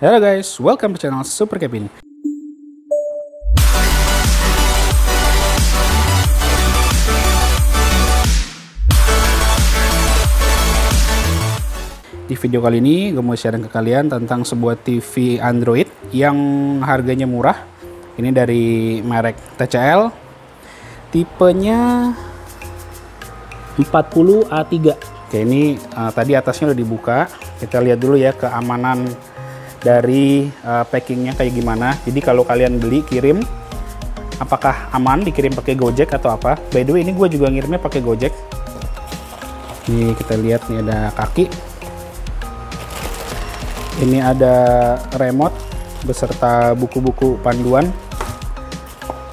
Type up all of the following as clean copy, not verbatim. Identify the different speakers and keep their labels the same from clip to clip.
Speaker 1: Halo guys, welcome to channel Super Kevin. Di video kali ini gue mau sharing ke kalian tentang sebuah TV Android yang harganya murah. Ini dari merek TCL, tipenya 40A3. Oke, ini tadi atasnya udah dibuka. Kita lihat dulu ya keamanan dari packingnya kayak gimana. Jadi kalau kalian beli kirim, apakah aman dikirim pakai Gojek atau apa? By the way, ini gue juga ngirimnya pakai Gojek. Nih kita lihat nih ada kaki. Ini ada remote beserta buku-buku panduan.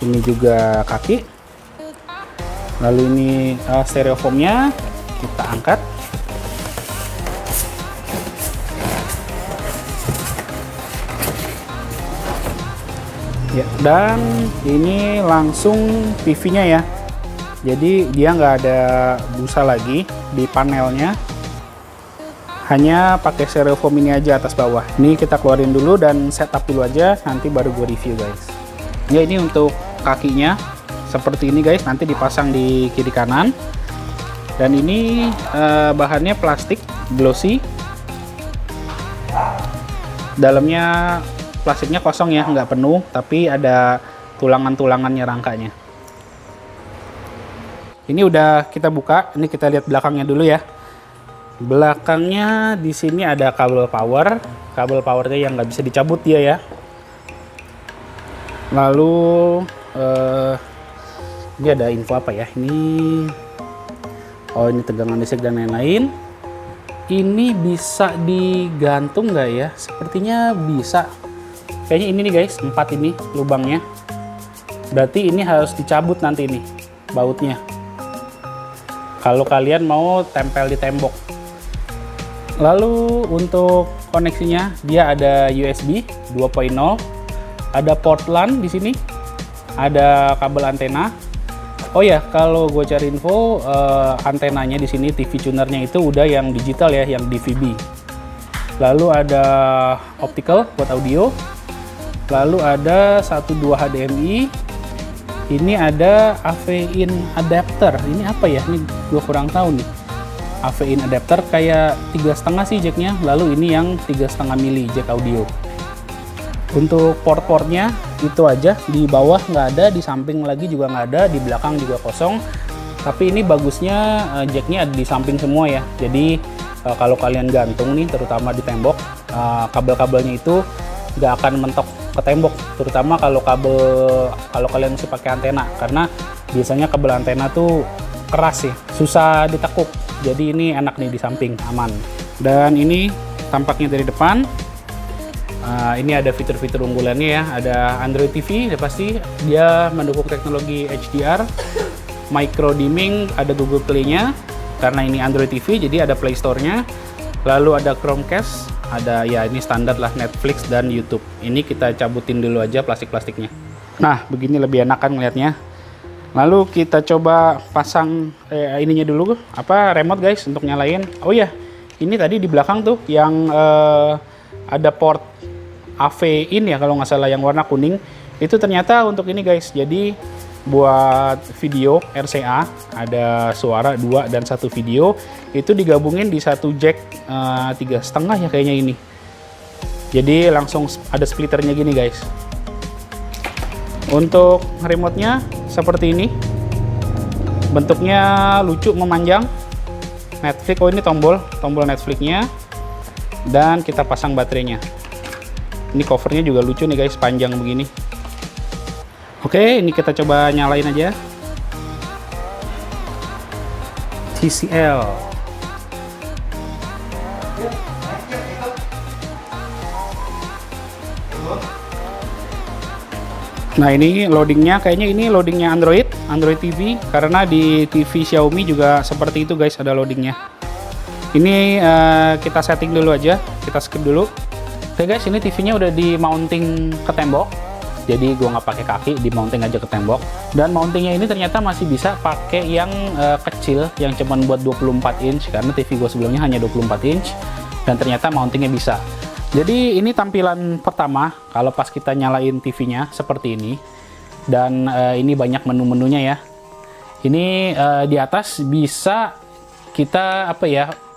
Speaker 1: Ini juga kaki. Lalu ini stereofoamnya kita angkat. Ya, dan ini langsung TV-nya ya. Jadi dia nggak ada busa lagi di panelnya. Hanya pakai stereofoam ini aja atas bawah. Ini kita keluarin dulu dan setup dulu aja, nanti baru gue review guys. Ya, ini untuk kakinya seperti ini guys, nanti dipasang di kiri kanan. Dan ini bahannya plastik glossy. Dalamnya plastiknya kosong ya, nggak penuh, tapi ada tulangan-tulangannya rangkanya. Ini udah kita buka, ini kita lihat belakangnya dulu ya. Belakangnya di sini ada kabel power, kabel powernya yang nggak bisa dicabut dia ya. Lalu ini ada info apa ya? Ini tegangan listrik dan lain-lain. Ini bisa digantung nggak ya? Sepertinya bisa. Kayaknya ini nih guys, 4 ini lubangnya. Berarti ini harus dicabut nanti nih bautnya. Kalau kalian mau tempel di tembok. Lalu untuk koneksinya dia ada USB 2.0, ada port LAN di sini, ada kabel antena. Oh ya, kalau gue cari info, antenanya di sini TV tunernya itu udah yang digital ya, yang DVB. Lalu ada optical buat audio. Lalu ada 1.2 HDMI. Ini ada AV-in adapter. Ini apa ya? Ini gue kurang tahu nih. AV-in adapter kayak 3,5 sih jacknya. Lalu ini yang 3,5 mili jack audio. Untuk port-portnya itu aja, di bawah nggak ada, di samping lagi juga nggak ada, di belakang juga kosong. Tapi ini bagusnya jacknya ada di samping semua ya. Jadi kalau kalian gantung nih, terutama di tembok, kabel-kabelnya itu nggak akan mentok ke tembok. Terutama kalau kalian mesti pakai antena, karena biasanya kabel antena tuh keras sih, susah ditekuk. Jadi ini enak nih di samping, aman. Dan ini tampaknya dari depan. Ini ada fitur-fitur unggulannya ya, ada Android TV, ya pasti dia mendukung teknologi HDR, micro dimming, ada Google Play-nya, karena ini Android TV jadi ada Play Store-nya. Lalu ada Chromecast, ada ya ini standar lah Netflix dan YouTube. Ini kita cabutin dulu aja plastik-plastiknya. Nah, begini lebih enak kan ngeliatnya. Lalu kita coba pasang ininya dulu, remote guys untuk nyalain. Oh ya, ini tadi di belakang tuh yang ada port AV-in ya kalau nggak salah yang warna kuning. Itu ternyata untuk ini guys, jadi buat video RCA, ada suara 2 dan 1 video, itu digabungin di satu jack 3,5 ya kayaknya ini. Jadi langsung ada splitternya gini guys. Untuk remote-nya seperti ini. Bentuknya lucu, memanjang. Netflix, oh ini tombol Netflix-nya. Dan kita pasang baterainya. Ini covernya juga lucu nih guys, panjang begini. Oke, ini kita coba nyalain aja. TCL. Nah, ini loadingnya, kayaknya ini loadingnya Android TV, karena di TV Xiaomi juga seperti itu guys, ada loadingnya. Ini kita setting dulu aja, kita skip dulu. Oke guys, ini TV-nya udah di mounting ke tembok. Jadi gue nggak pakai kaki, di mounting aja ke tembok. Dan mountingnya ini ternyata masih bisa pakai yang kecil, yang cuman buat 24 inch, karena TV gue sebelumnya hanya 24 inch. Dan ternyata mountingnya bisa. Jadi ini tampilan pertama kalau pas kita nyalain TV-nya seperti ini. Dan ini banyak menu-menunya ya. Ini di atas bisa kita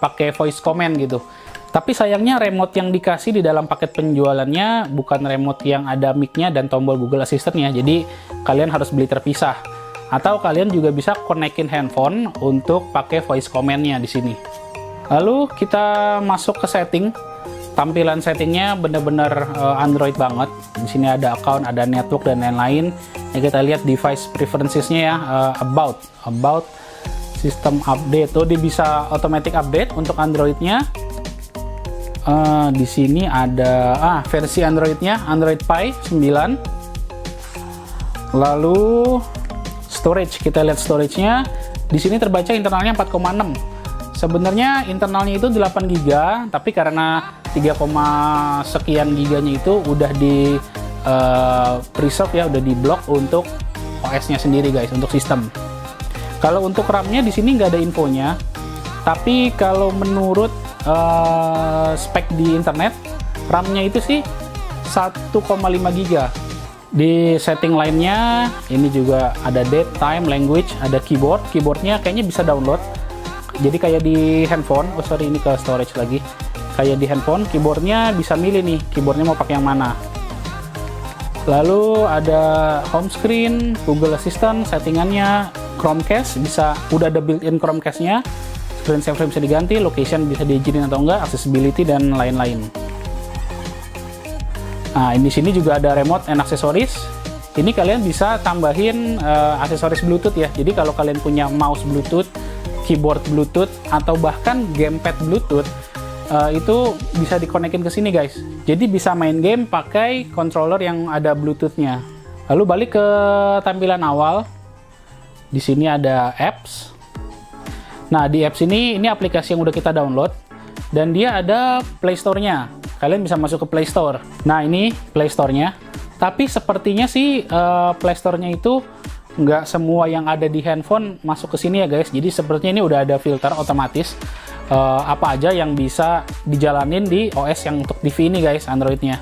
Speaker 1: pakai voice command gitu. Tapi sayangnya remote yang dikasih di dalam paket penjualannya bukan remote yang ada mic-nya dan tombol Google Assistant-nya. Jadi kalian harus beli terpisah. Atau kalian juga bisa konekin handphone untuk pakai voice command-nya di sini. Lalu kita masuk ke setting. Tampilan settingnya bener-bener Android banget. Di sini ada account, ada network dan lain-lain. Ya, kita lihat device preferences-nya ya, about system update. Tuh dia bisa automatic update untuk Android-nya. Di sini ada versi Android-nya, Android Pie 9. Lalu storage, kita lihat storage-nya. Di sini terbaca internalnya 4,6. Sebenarnya internalnya itu 8 GB, tapi karena 3, sekian giganya itu udah di preserve ya, udah di block untuk OS-nya sendiri guys, untuk sistem. Kalau untuk RAM-nya di sini nggak ada infonya, tapi kalau menurut spek di internet, RAM-nya itu sih 1,5 GB. Di setting lainnya, ini juga ada date, time, language, ada keyboard. Keyboardnya kayaknya bisa download. Jadi kayak di handphone, ini ke storage lagi. Kayak di handphone, keyboardnya bisa milih nih, keyboardnya mau pakai yang mana. Lalu ada home screen, Google Assistant, settingannya, Chromecast, udah ada built-in Chromecast-nya. Screen saver bisa diganti, location bisa diizinin atau enggak, accessibility dan lain-lain. Nah, di sini juga ada remote and aksesoris. Ini kalian bisa tambahin aksesoris Bluetooth ya. Jadi kalau kalian punya mouse Bluetooth, keyboard Bluetooth, atau bahkan gamepad Bluetooth, itu bisa dikonekin ke sini guys. Jadi bisa main game pakai controller yang ada Bluetooth-nya. Lalu balik ke tampilan awal. Di sini ada apps. Nah, di apps ini aplikasi yang udah kita download dan dia ada Play Store-nya. Kalian bisa masuk ke Play Store. Nah, ini Play Store-nya. Tapi sepertinya sih Play Store-nya itu nggak semua yang ada di handphone masuk ke sini ya guys. Jadi sepertinya ini udah ada filter otomatis apa aja yang bisa dijalanin di OS yang untuk TV ini guys, Android-nya.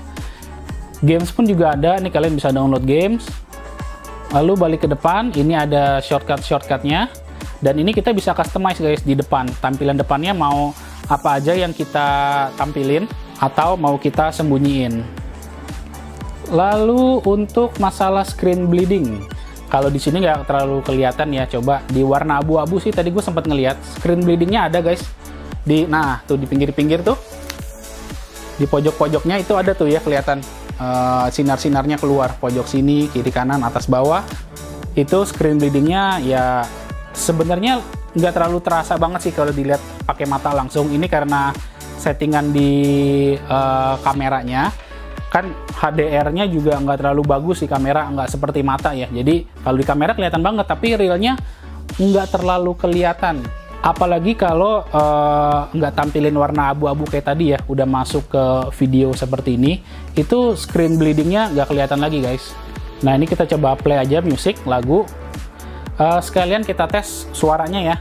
Speaker 1: Games pun juga ada. Nih kalian bisa download games. Lalu balik ke depan, ini ada shortcut-shortcutnya. Dan ini kita bisa customize guys di depan. Tampilan depannya mau apa aja yang kita tampilin atau mau kita sembunyiin. Lalu untuk masalah screen bleeding, kalau di sini nggak terlalu kelihatan ya. Coba di warna abu-abu sih tadi gue sempat ngelihat screen bleedingnya ada guys. Nah tuh di pinggir-pinggir tuh, di pojok-pojoknya itu ada tuh ya, kelihatan sinar-sinarnya keluar. Pojok sini, kiri kanan, atas bawah. Itu screen bleedingnya ya. Sebenarnya nggak terlalu terasa banget sih kalau dilihat pakai mata langsung. Ini karena settingan di kameranya, kan HDR-nya juga nggak terlalu bagus di kamera, nggak seperti mata ya. Jadi kalau di kamera kelihatan banget, tapi realnya nggak terlalu kelihatan. Apalagi kalau nggak tampilin warna abu-abu kayak tadi ya, udah masuk ke video seperti ini, itu screen bleedingnya nggak kelihatan lagi guys. Nah ini kita coba play aja musik, lagu. Sekalian kita tes suaranya ya.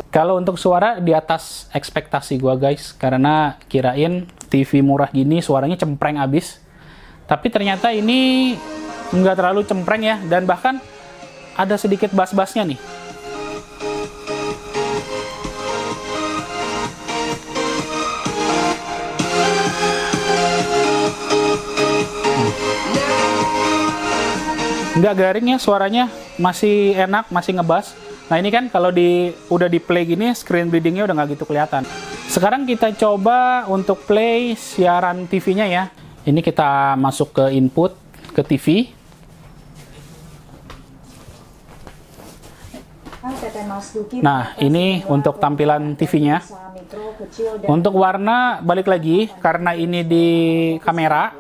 Speaker 1: Kalau untuk suara di atas ekspektasi gua guys, karena kirain TV murah gini suaranya cempreng abis. Tapi ternyata ini nggak terlalu cempreng ya, dan bahkan ada sedikit bass-bassnya nih. Nggak garing ya suaranya, masih enak, masih ngebass. Nah ini kan kalau udah di play gini, screen bleedingnya udah nggak gitu kelihatan. Sekarang kita coba untuk play siaran TV-nya ya. Ini kita masuk ke input, ke TV. Nah, ini untuk tampilan TV-nya. Untuk warna, balik lagi, karena ini di kamera,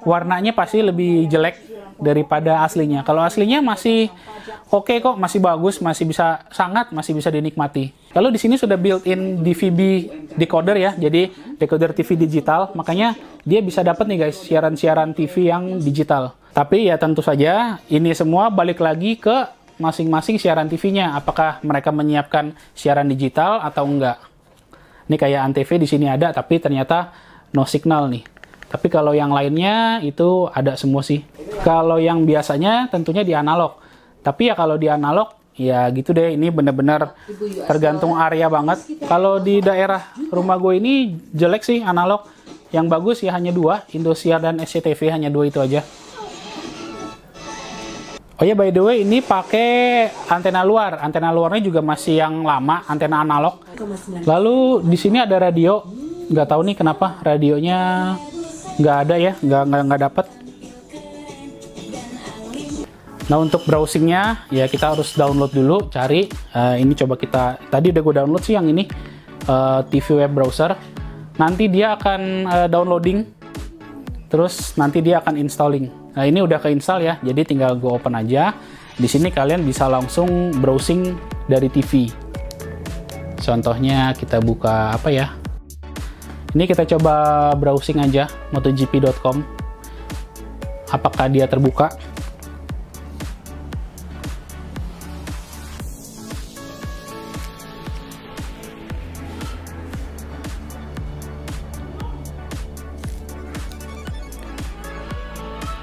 Speaker 1: warnanya pasti lebih jelek daripada aslinya. Kalau aslinya masih oke kok, masih bagus, masih bisa dinikmati. Kalau di sini sudah built-in DVB decoder ya, jadi decoder TV digital, makanya dia bisa dapat nih guys siaran-siaran TV yang digital. Tapi ya tentu saja ini semua balik lagi ke masing-masing siaran TV-nya, apakah mereka menyiapkan siaran digital atau enggak. Ini kayak Antv di sini ada, tapi ternyata no signal nih. Tapi kalau yang lainnya itu ada semua sih. Kalau yang biasanya tentunya di analog. Tapi ya kalau di analog, ya gitu deh, ini bener-bener tergantung area banget. Kalau di daerah rumah gue ini jelek sih analog. Yang bagus ya hanya dua, Indosiar dan SCTV, hanya dua itu aja. Oh ya, by the way, ini pakai antena luar. Antena luarnya juga masih yang lama, antena analog. Lalu di sini ada radio. Nggak tahu nih kenapa radionya nggak ada ya, nggak dapet. Nah, untuk browsingnya ya kita harus download dulu, cari. Ini coba tadi udah gue download sih yang ini, TV web browser. Nanti dia akan downloading, terus nanti dia akan installing. Nah, ini udah keinstall ya, jadi tinggal gue open aja. Di sini kalian bisa langsung browsing dari TV. Contohnya kita buka apa ya? Ini kita coba browsing aja, motogp.com. Apakah dia terbuka?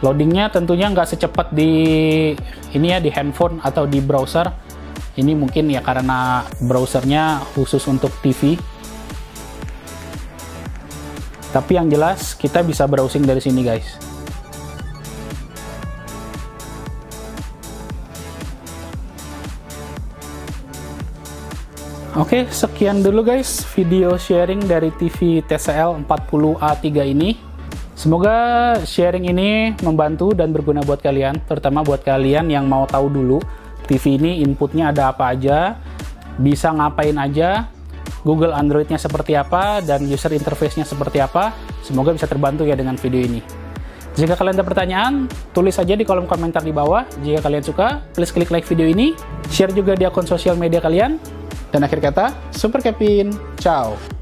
Speaker 1: Loadingnya tentunya nggak secepat di ini ya, di handphone atau di browser. Ini mungkin ya karena browsernya khusus untuk TV. Tapi yang jelas kita bisa browsing dari sini guys. Oke, sekian dulu guys video sharing dari TV TCL 40A3 ini. Semoga sharing ini membantu dan berguna buat kalian, terutama buat kalian yang mau tahu dulu TV ini inputnya ada apa aja, bisa ngapain aja, Google Android-nya seperti apa, dan user interface-nya seperti apa. Semoga bisa terbantu ya dengan video ini. Jika kalian ada pertanyaan, tulis saja di kolom komentar di bawah. Jika kalian suka, please klik like video ini, share juga di akun sosial media kalian. Dan akhir kata, Super Kevin, ciao!